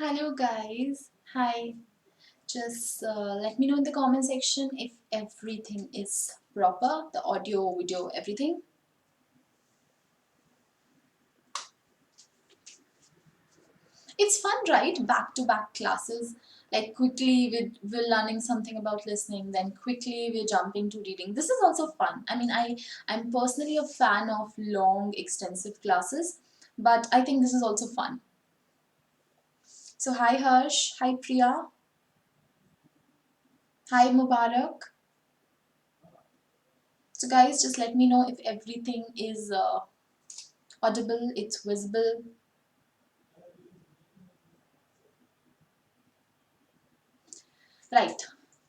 Hello guys, hi. Just let me know in the comment section if everything is proper, the audio, video, everything. It's fun, right? Back-to-back classes. Like quickly we're learning something about listening, then quickly we're jumping to reading. This is also fun. I mean, I'm personally a fan of long, extensive classes, but I think this is also fun. So hi Harsh, hi Priya, hi Mubarak. So guys, just let me know if everything is audible, it's visible. Right.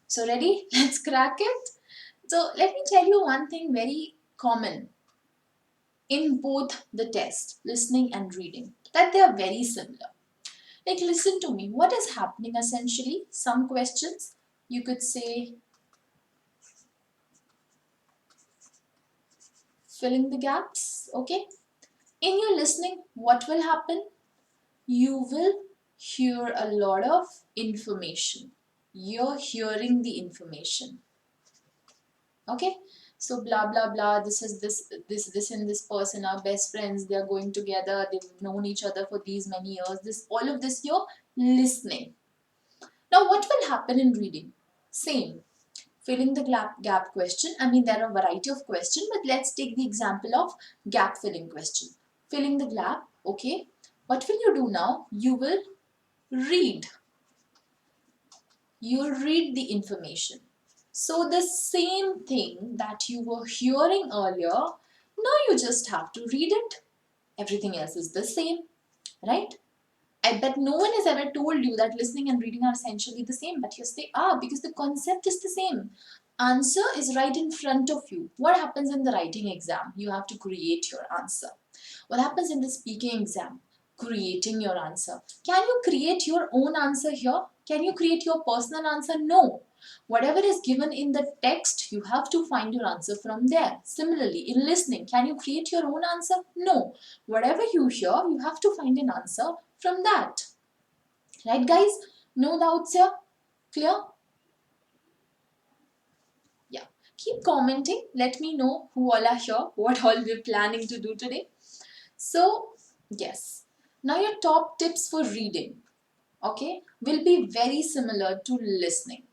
So ready? Let's crack it. So let me tell you one thing very common in both the test, listening and reading, that they are very similar. Like listen to me. What is happening essentially? Some questions you could say filling the gaps, okay? In your listening, what will happen? You will hear a lot of information. You're hearing the information. Okay, so blah blah blah, this is this and this person are best friends, they are going together, they've known each other for these many years, this all of this you're listening. Now what will happen in reading? Same, filling the gap question. I mean, there are a variety of questions, but let's take the example of gap filling question. Filling the gap, okay, what will you do now? You will read. You read the information. So the same thing that you were hearing earlier, now you just have to read it. Everything else is the same, right? I bet no one has ever told you that listening and reading are essentially the same, but yes, they are, because the concept is the same. Answer is right in front of you. What happens in the writing exam? You have to create your answer. What happens in the speaking exam? Creating your answer. Can you create your own answer here? Can you create your personal answer? No. Whatever is given in the text, you have to find your answer from there. Similarly, in listening, can you create your own answer? No. Whatever you hear, you have to find an answer from that. Right, guys? No doubts here? Clear? Yeah. Keep commenting. Let me know who all are here, what all we're planning to do today. So, yes. Now your top tips for reading, okay, will be very similar to listening.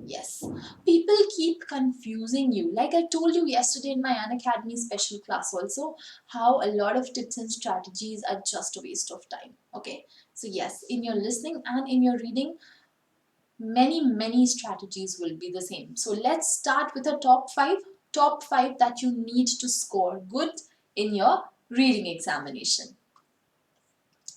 Yes. People keep confusing you. Like I told you yesterday in my Unacademy special class also, how a lot of tips and strategies are just a waste of time. Okay. So yes, in your listening and in your reading, many strategies will be the same. So let's start with the top 5 that you need to score good in your reading examination.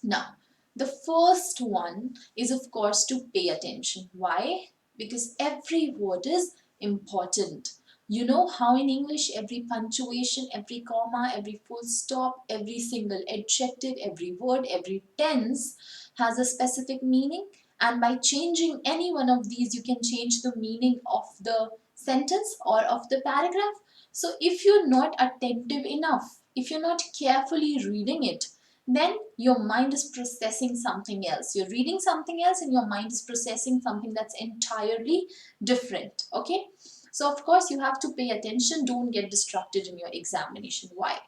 Now, the first one is of course to pay attention. Why? Because every word is important. You know how in English every punctuation, every comma, every full stop, every single adjective, every word, every tense has a specific meaning, and by changing any one of these you can change the meaning of the sentence or of the paragraph. So if you're not attentive enough, if you're not carefully reading it, then your mind is processing something else. You're reading something else and your mind is processing something that's entirely different. Okay? So, of course, you have to pay attention. Don't get distracted in your examination. Why?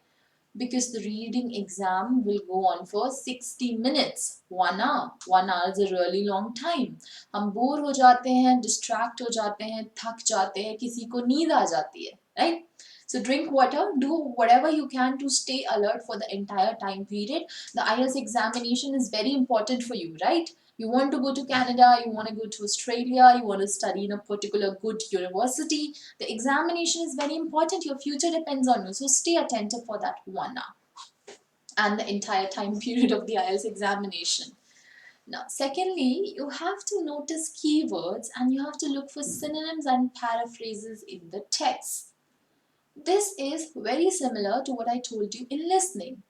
Because the reading exam will go on for 60 minutes, 1 hour. 1 hour is a really long time. हम bore हो जाते हैं, distract हो जाते हैं, थक जाते हैं, किसी को नींद आ जाती है, right? So drink water, do whatever you can to stay alert for the entire time period. The IELTS examination is very important for you, right? You want to go to Canada, you want to go to Australia, you want to study in a particular good university. The examination is very important. Your future depends on you. So stay attentive for that 1 hour and the entire time period of the IELTS examination. Now, secondly, you have to notice keywords and you have to look for synonyms and paraphrases in the text. This is very similar to what I told you in listening.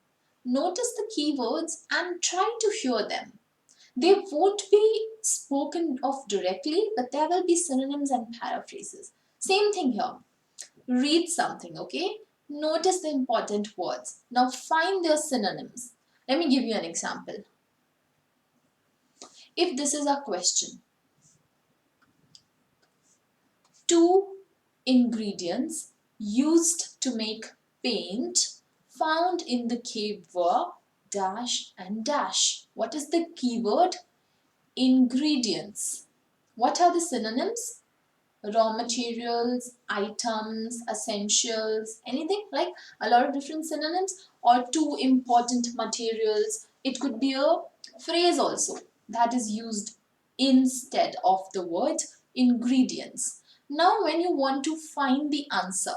Notice the keywords and try to hear them. They won't be spoken of directly, but there will be synonyms and paraphrases. Same thing here. Read something, okay? Notice the important words. Now find their synonyms. Let me give you an example. If this is a question, two ingredients used to make paint found in the cave were dash and dash. What is the keyword? Ingredients. What are the synonyms? Raw materials, items, essentials, anything like a lot of different synonyms, or two important materials. It could be a phrase also that is used instead of the word ingredients. Now, when you want to find the answer,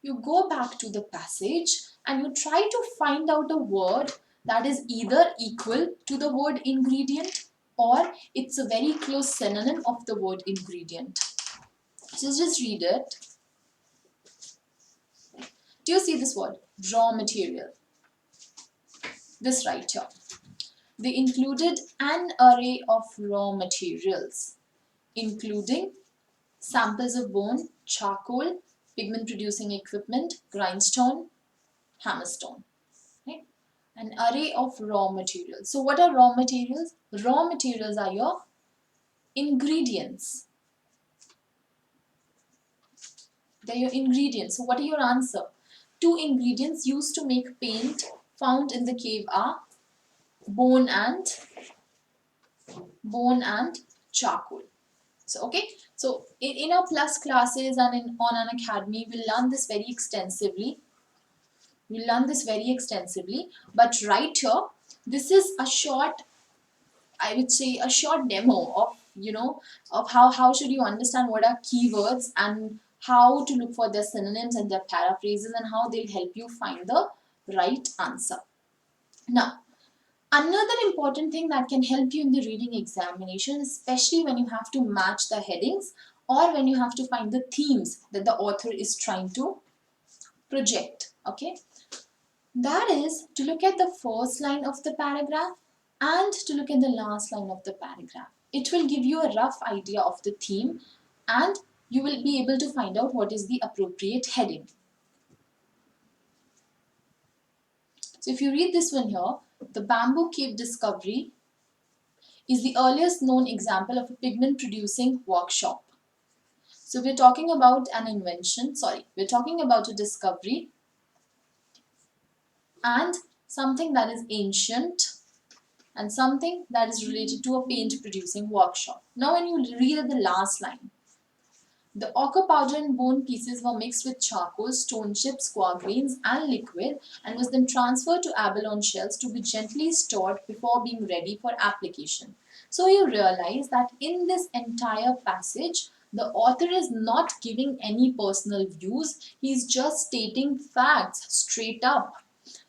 you go back to the passage and you try to find out a word that is either equal to the word ingredient or it's a very close synonym of the word ingredient. So just read it. Do you see this word? Raw material. This right here. They included an array of raw materials, including samples of bone, charcoal, pigment producing equipment, grindstone, hammerstone. Right? An array of raw materials. So what are raw materials? Raw materials are your ingredients. They're your ingredients. So what are your answer? Two ingredients used to make paint found in the cave are bone and charcoal. So okay, so in our plus classes and on Unacademy, we'll learn this very extensively. But right here, this is a short, I would say, a short demo of of how should you understand what are keywords and how to look for their synonyms and their paraphrases and how they'll help you find the right answer. Now, another important thing that can help you in the reading examination, especially when you have to match the headings or when you have to find the themes that the author is trying to project, okay? That is to look at the first line of the paragraph and to look at the last line of the paragraph. It will give you a rough idea of the theme and you will be able to find out what is the appropriate heading. So if you read this one here, the bamboo cave discovery is the earliest known example of a pigment producing workshop. So we're talking about an invention, we're talking about a discovery and something that is ancient and something that is related to a paint producing workshop. Now when you read at the last line, the ochre powder and bone pieces were mixed with charcoal, stone chips, squash grains and liquid and was then transferred to abalone shells to be gently stored before being ready for application. So you realize that in this entire passage, the author is not giving any personal views. He's just stating facts straight up.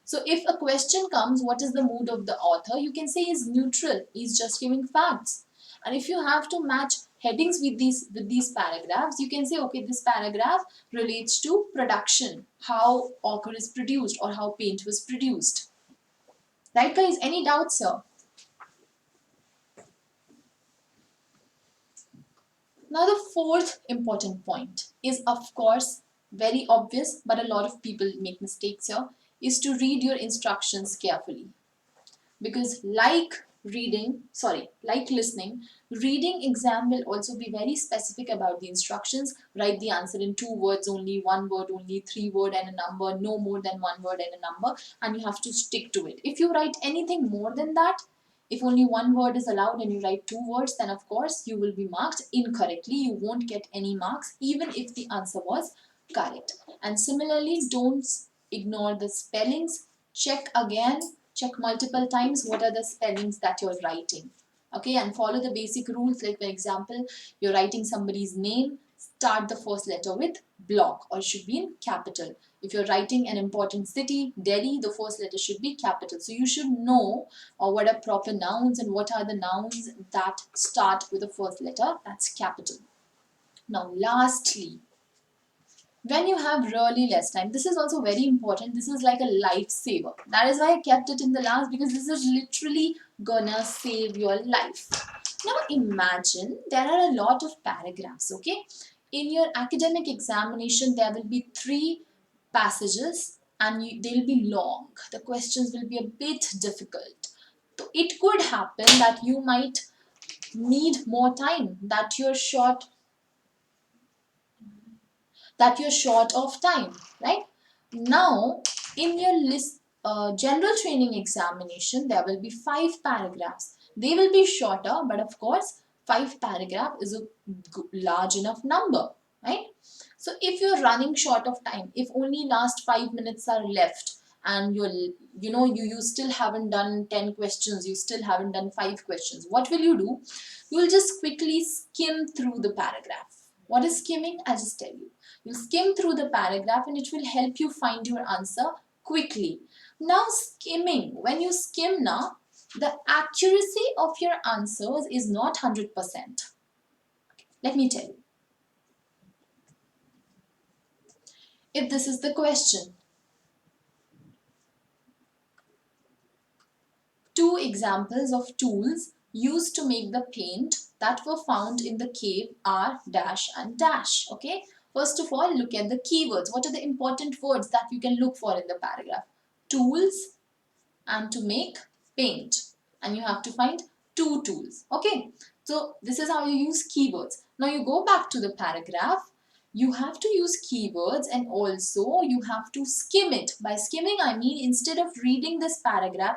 So if a question comes, what is the mood of the author? You can say he's neutral. He's just giving facts. And if you have to match headings with these paragraphs, you can say, okay, this paragraph relates to production, how ochre is produced or how paint was produced. Right, guys? Any doubts, sir? Now, the fourth important point is, of course, very obvious, but a lot of people make mistakes here, is to read your instructions carefully. Because like listening, reading exam will also be very specific about the instructions. Write the answer in 2 words only, 1 word only, 3 word and a number, no more than 1 word and a number, and you have to stick to it. If you write anything more than that, if only 1 word is allowed and you write 2 words, then of course you will be marked incorrectly. You won't get any marks even if the answer was correct. And similarly, don't ignore the spellings. Check again, check multiple times what are the spellings that you're writing. Okay, and follow the basic rules. Like, for example, you're writing somebody's name, start the first letter with block or should be in capital. If you're writing an important city, Delhi, the first letter should be capital. So you should know what are proper nouns and what are the nouns that start with the first letter, that's capital. Now lastly, when you have really less time, this is also very important. This is like a lifesaver. That is why I kept it in the last, because this is literally gonna save your life. Now imagine there are a lot of paragraphs, okay? In your academic examination, there will be 3 passages and they'll be long. The questions will be a bit difficult. So it could happen that you might need more time, that you're short of time, right? Now, in your list, general training examination, there will be 5 paragraphs. They will be shorter, but of course, 5 paragraph is a large enough number, right? So if you're running short of time, if only last 5 minutes are left, and you still haven't done 10 questions, you still haven't done 5 questions, what will you do? You will just quickly skim through the paragraph. What is skimming? I'll just tell you. You'll skim through the paragraph and it will help you find your answer quickly. Now skimming, when you skim now, the accuracy of your answers is not 100%. Let me tell you. If this is the question, 2 examples of tools used to make the paint that were found in the cave are dash and dash. Okay. First of all, look at the keywords. What are the important words that you can look for in the paragraph? Tools and to make paint. And you have to find 2 tools. Okay. So this is how you use keywords. Now you go back to the paragraph. You have to use keywords and also you have to skim it. By skimming, I mean instead of reading this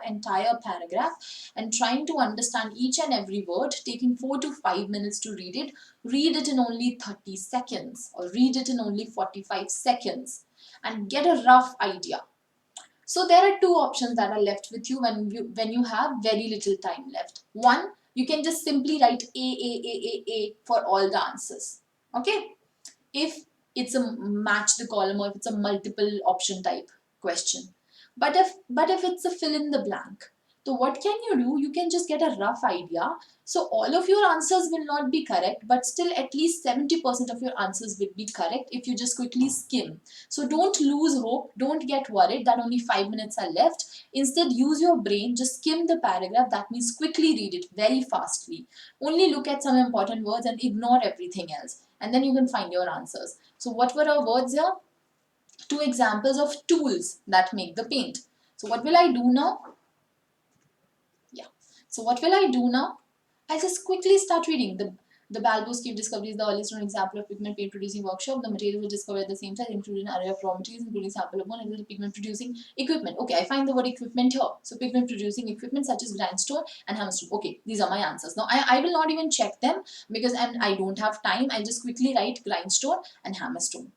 entire paragraph and trying to understand each and every word, taking 4 to 5 minutes to read it in only 30 seconds or read it in only 45 seconds and get a rough idea. So there are 2 options that are left with you when you have very little time left. One, you can just simply write A for all the answers. Okay. If it's a match the column or if it's a multiple option type question. But if it's a fill in the blank, so what can you do? You can just get a rough idea. So all of your answers will not be correct, but still at least 70% of your answers will be correct if you just quickly skim. So don't lose hope. Don't get worried that only 5 minutes are left. Instead, use your brain. Just skim the paragraph. That means quickly read it very fastly. Only look at some important words and ignore everything else. And then you can find your answers. So what were our words here? 2 examples of tools that make the paint. So what will I do now? Yeah. So what will I do now? I'll just quickly start reading. The Balbo's Cave discovery is the earliest known example of pigment paint producing workshop. The material was discovered at the same time, including an array of raw materials, including sample of one and pigment producing equipment. Okay, I find the word equipment here. So pigment producing equipment such as grindstone and hammerstone. Okay, these are my answers. Now I will not even check them because I don't have time. I just quickly write grindstone and hammerstone.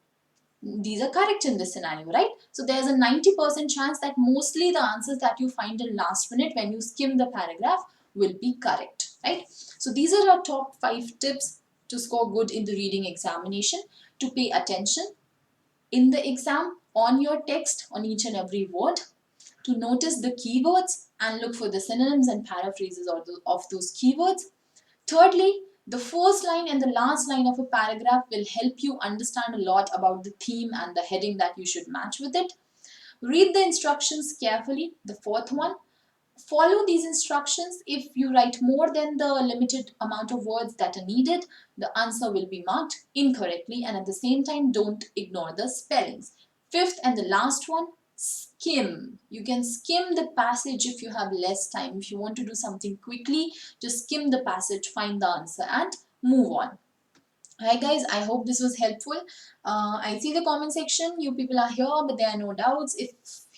These are correct in this scenario, right? So there's a 90% chance that mostly the answers that you find in last minute when you skim the paragraph will be correct, right? So these are our top 5 tips to score good in the reading examination. To pay attention in the exam on your text on each and every word, to notice the keywords and look for the synonyms and paraphrases of those keywords. Thirdly, the first line and the last line of a paragraph will help you understand a lot about the theme and the heading that you should match with it. Read the instructions carefully. The fourth one, follow these instructions. If you write more than the limited amount of words that are needed, the answer will be marked incorrectly, and at the same time, don't ignore the spellings. Fifth and the last one, skim. You can skim the passage if you have less time. If you want to do something quickly, just skim the passage, find the answer and move on. Hi guys, I hope this was helpful. I see the comment section. You people are here, but there are no doubts. If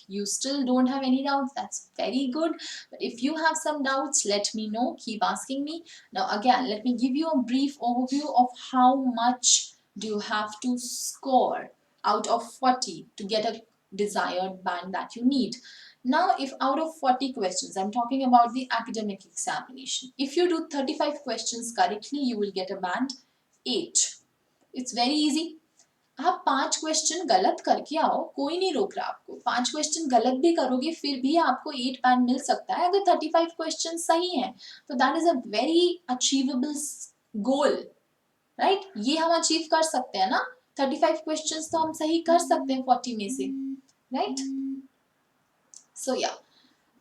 you still don't have any doubts, that's very good. But if you have some doubts, let me know. Keep asking me. Now again, let me give you a brief overview of how much do you have to score out of 40 to get a desired band that you need. Now, if out of 40 questions, I'm talking about the academic examination. If you do 35 questions correctly, you will get a band 8. It's very easy. आप 5 question गलत करके आओ, कोई नहीं रोक रहा आपको. 5 question गलत भी करोगे फिर भी आपको 8 बैंड मिल सकता है अगर 35 क्वेश्चन सही हैं. तो that is a very achievable goal, right? ये हम अचीव कर सकते हैं ना. 35 क्वेश्चंस तो हम सही कर सकते हैं 40 में से, right? So yeah.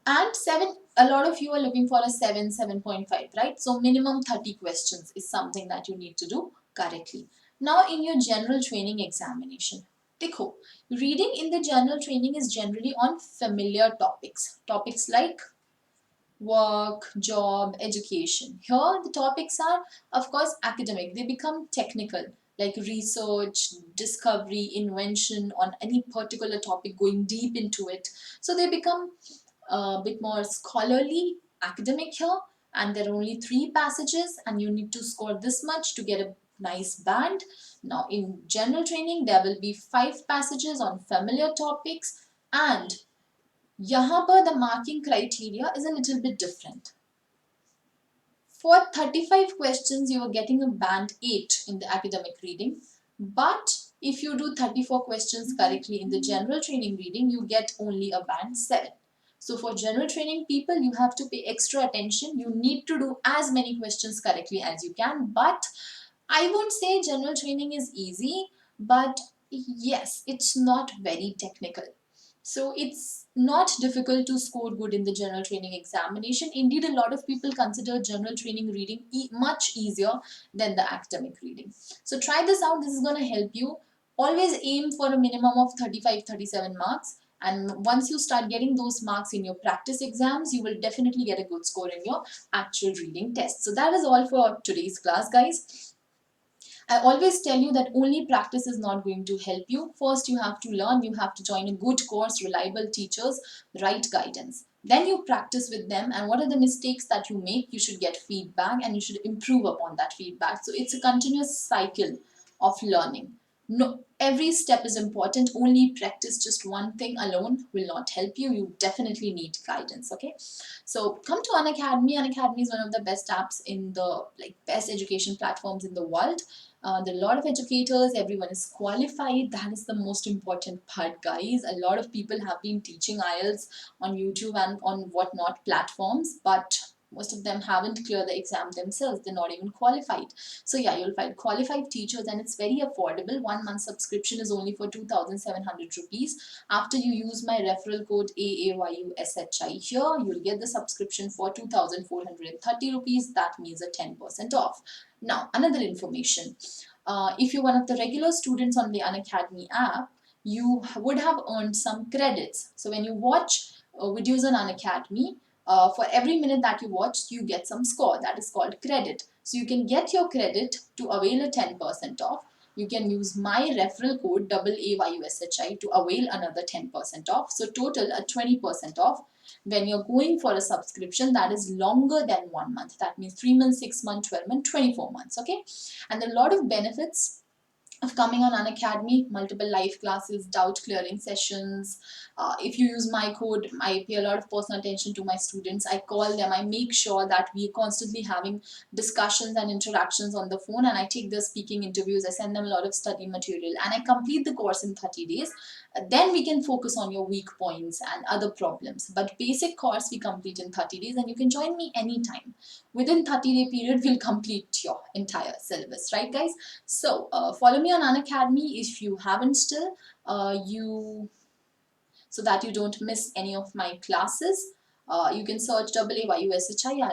And 7, a lot of you are looking for a 7.5, right? So minimum 30 questions is something that you need to do correctly. Now in your general training examination, देखो, reading in the general training is generally on familiar topics. Topics like work, job, education. Here the topics are, of course, academic. They become technical, like research, discovery, invention on any particular topic, going deep into it. So they become a bit more scholarly, academic here, and there are only 3 passages and you need to score this much to get a nice band. Now in general training there will be 5 passages on familiar topics, and यहाँ पर the marking criteria is a little bit different. For 35 questions, you are getting a band 8 in the academic reading. But if you do 34 questions correctly in the general training reading, you get only a band 7. So for general training people, you have to pay extra attention. You need to do as many questions correctly as you can. But I won't say general training is easy, but yes, it's not very technical. So it's not difficult to score good in the general training examination. Indeed, a lot of people consider general training reading much easier than the academic reading. So try this out. This is going to help you. Always aim for a minimum of 35-37 marks. And once you start getting those marks in your practice exams, you will definitely get a good score in your actual reading test. So that is all for today's class, guys. I always tell you that only practice is not going to help you. First, you have to learn, you have to join a good course, reliable teachers, right guidance. Then you practice with them, and what are the mistakes that you make? You should get feedback and you should improve upon that feedback. So it's a continuous cycle of learning. No, every step is important. Only practice just one thing alone will not help you. You definitely need guidance. Okay, so come to Unacademy. Unacademy is one of the best apps in the best education platforms in the world. There are a lot of educators, everyone is qualified. That is the most important part, guys. A lot of people have been teaching IELTS on YouTube and on whatnot platforms, but most of them haven't cleared the exam themselves. They're not even qualified. So yeah, you'll find qualified teachers and it's very affordable. 1 month subscription is only for 2,700 rupees. After you use my referral code AAYUSHI here, you'll get the subscription for 2,430 rupees. That means a 10% off. Now, another information. If you're one of the regular students on the Unacademy app, you would have earned some credits. So when you watch videos on Unacademy, for every minute that you watch, you get some score. That is called credit. So you can get your credit to avail a 10% off. You can use my referral code AAYUSHI to avail another 10% off. So total a 20% off. When you're going for a subscription that is longer than 1 month, that means 3 months, 6 months, 12 months, 24 months. Okay, and there are a lot of benefits of coming on Unacademy. Multiple live classes, doubt clearing sessions. If you use my code, I pay a lot of personal attention to my students. I call them, I make sure that we are constantly having discussions and interactions on the phone, and I take their speaking interviews. I send them a lot of study material and I complete the course in 30 days. Then we can focus on your weak points and other problems. But basic course we complete in 30 days and you can join me anytime. Within 30-day period, we'll complete your entire syllabus, right guys? So follow me on Unacademy if you haven't still, so that you don't miss any of my classes. You can search AAYUSHI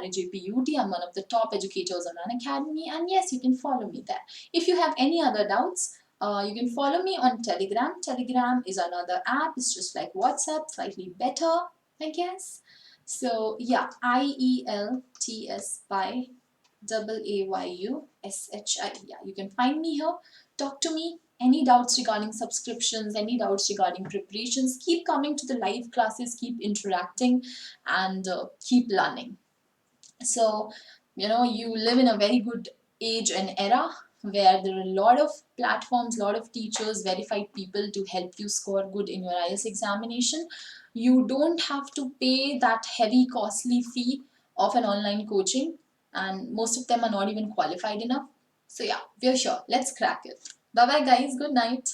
I'm one of the top educators on Unacademy, and yes, you can follow me there. If you have any other doubts, you can follow me on Telegram. Telegram is another app. It's just like WhatsApp, slightly better, I guess. So yeah, IELTS by AAYUSHI. Yeah, you can find me here. Talk to me. Any doubts regarding subscriptions, any doubts regarding preparations, keep coming to the live classes, keep interacting, and keep learning. So, you live in a very good age and era where there are a lot of platforms, a lot of teachers, verified people to help you score good in your IELTS examination. You don't have to pay that heavy, costly fee of an online coaching, and most of them are not even qualified enough. So yeah, we're sure. Let's crack it. Bye bye, guys. Good night.